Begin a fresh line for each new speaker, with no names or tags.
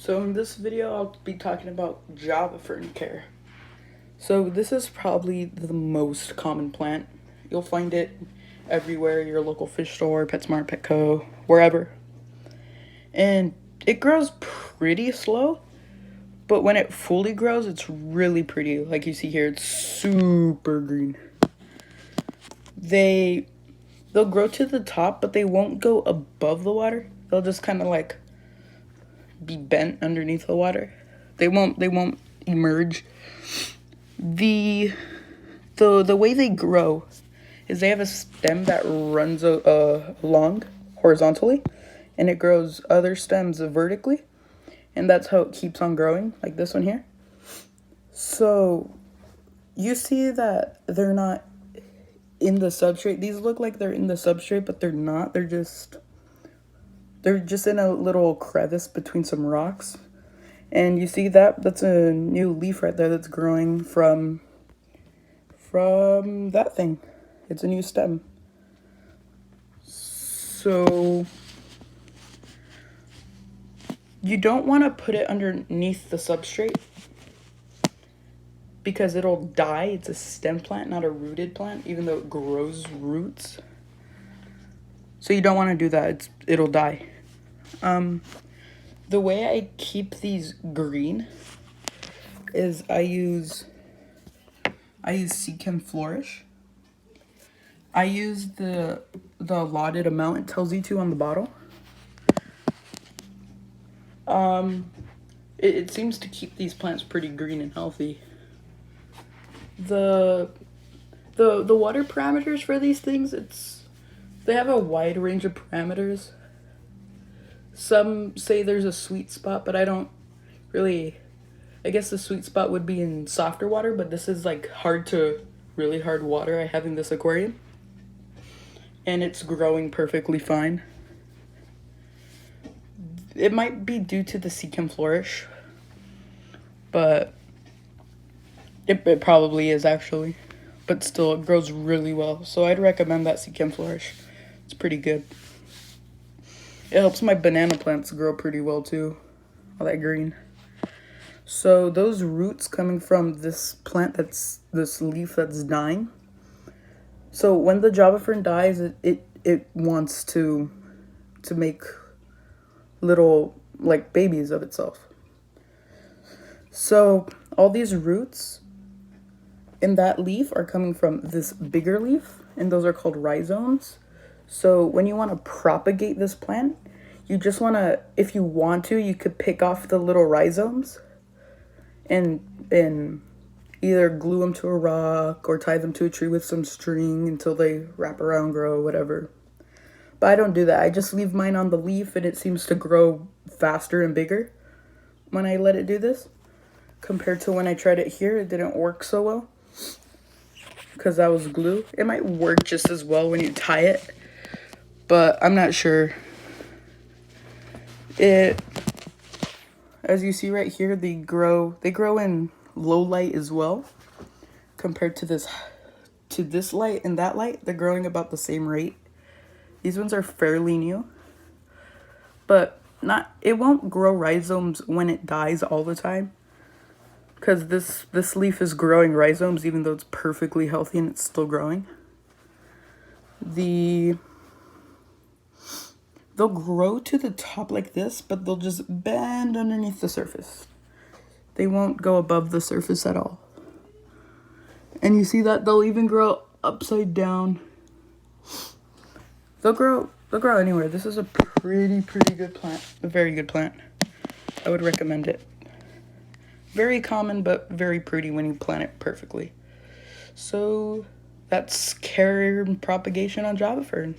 So in this video, I'll be talking about Java Fern care. So this is probably the most common plant. You'll find it everywhere, your local fish store, PetSmart, Petco, wherever. And it grows pretty slow, but when it fully grows, it's really pretty. Like you see here, it's super green. They'll grow to the top, but they won't go above the water. They'll just kind of like be bent underneath the water. They won't emerge. The way they grow is they have a stem that runs along horizontally, and it grows other stems vertically, and that's how it keeps on growing, like this one here. So you see that they're not in the substrate. These look like they're in the substrate, but they're not. They're just in a little crevice between some rocks. And you see that's a new leaf right there that's growing from that thing. It's a new stem. So you don't want to put it underneath the substrate because it'll die. It's a stem plant, not a rooted plant, even though it grows roots. So you don't want to do that. It'll die. The way I keep these green is I use Seek and Flourish. I use the allotted amount it tells you to on the bottle. It seems to keep these plants pretty green and healthy. The water parameters for these things, they have a wide range of parameters. Some say there's a sweet spot, but I don't really. I guess the sweet spot would be in softer water, but this is like really hard water I have in this aquarium. And it's growing perfectly fine. It might be due to the Seek and Flourish, but it probably is actually. But still, it grows really well. So I'd recommend that Seek and Flourish. It's pretty good. It helps my banana plants grow pretty well too. All that green. So those roots coming from this plant, this leaf that's dying. So when the Java Fern dies, it wants to make little like babies of itself. So all these roots in that leaf are coming from this bigger leaf, and those are called rhizomes. So when you want to propagate this plant, you just want to, if you want to, you could pick off the little rhizomes and either glue them to a rock or tie them to a tree with some string until they wrap around, grow, whatever. But I don't do that. I just leave mine on the leaf, and it seems to grow faster and bigger when I let it do this. Compared to when I tried it here, it didn't work so well because that was glue. It might work just as well when you tie it, but I'm not sure. As you see right here, they grow in low light as well. Compared to this light and that light, they're growing about the same rate. These ones are fairly new, but it won't grow rhizomes when it dies all the time, because this leaf is growing rhizomes even though it's perfectly healthy and it's still growing. They'll grow to the top like this, but they'll just bend underneath the surface. They won't go above the surface at all. And you see that they'll even grow upside down. They'll grow anywhere. This is a pretty good plant. A very good plant. I would recommend it. Very common, but very pretty when you plant it perfectly. So that's care and propagation on Java Fern.